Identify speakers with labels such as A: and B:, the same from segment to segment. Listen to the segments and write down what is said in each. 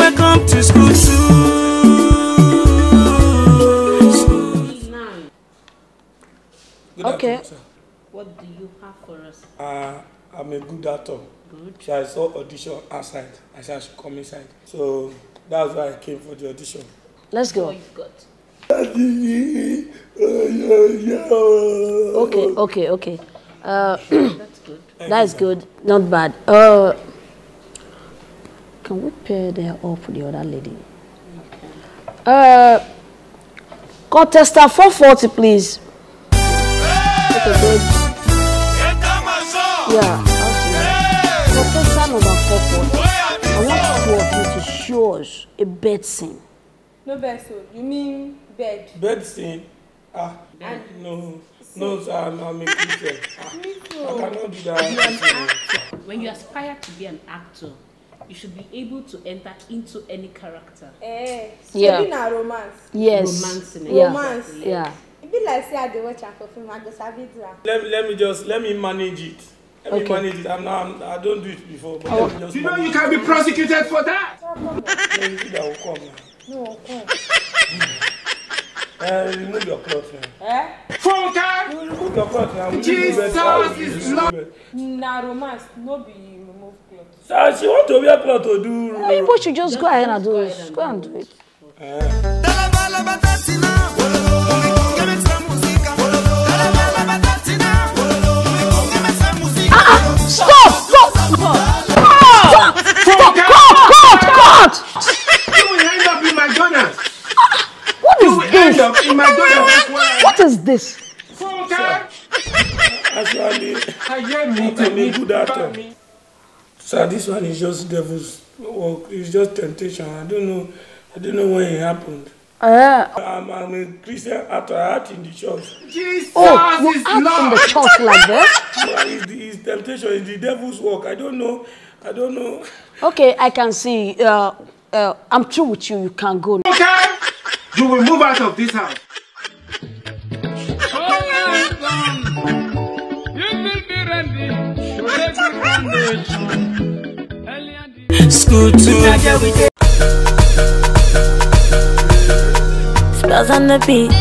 A: Welcome to school 2.
B: Okay.
C: What do you have for us?
A: I'm a good actor.
C: Good.
A: So I saw audition outside. I said I should come inside. So that's why I came for the audition.
B: Let's go.
C: What you've got?
B: Okay.
C: That's good.
B: That's good. Not bad. Can we pair there up with the other lady? Contestant 440, please. Okay, good. Yeah. Contestant number 440. I want two of you to show us a bed scene.
D: No bed scene. You mean bed?
A: Bed scene? No, sir, I'm a Christian. I cannot do that.
C: When you aspire to be an actor, you should be able to enter into any character.
B: Yeah.
D: Maybe na romance.
B: Yes.
C: Romancing.
B: Yeah.
D: Romance.
B: Yeah.
D: It be like say I dey watch a film. I go sabi do am.
A: Let me manage it. Let me manage it. I don't do it before. But let me just
E: you know you can be prosecuted for that.
A: Let me see that will come now.
D: No, come.
A: Remove your clothes now.
E: Funka!
A: You remove your clothes now.
E: Jesus is Lord.
D: Na romance, no be remove clothes.
A: Sir, she want to wear clothes to do.
B: People should just go ahead and do it. Go and do it. Stop!
E: You will end up in McDonald's.
B: What
E: You will
B: is
E: end
B: this?
E: up in McDonald's.
B: What is this?
E: Funka!
A: Actually,
E: I hear me.
A: I'm a good actor. Sir, this one is just devil's work. It's just temptation. I don't know when it happened. I'm a Christian actor. I act in the church.
E: Jesus
B: Oh, you
E: is
B: act in
E: Lord.
B: the church like this?
A: It's temptation. It's the devil's work. I don't know.
B: Okay, I can see. I'm through with you. You can go.
E: Okay? You will move out of this house.
A: School 2.
F: Spells on the beat.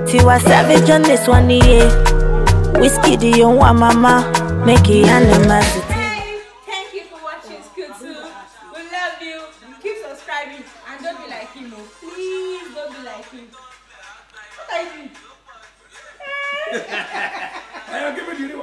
F: Tiwa Savage on this one, yeah. Whiskey, the young one, mama. Make it animals.
D: Thank you for watching School2. We love you. Keep subscribing and don't be like him. Please don't be like him. What are you doing?
A: I am giving you the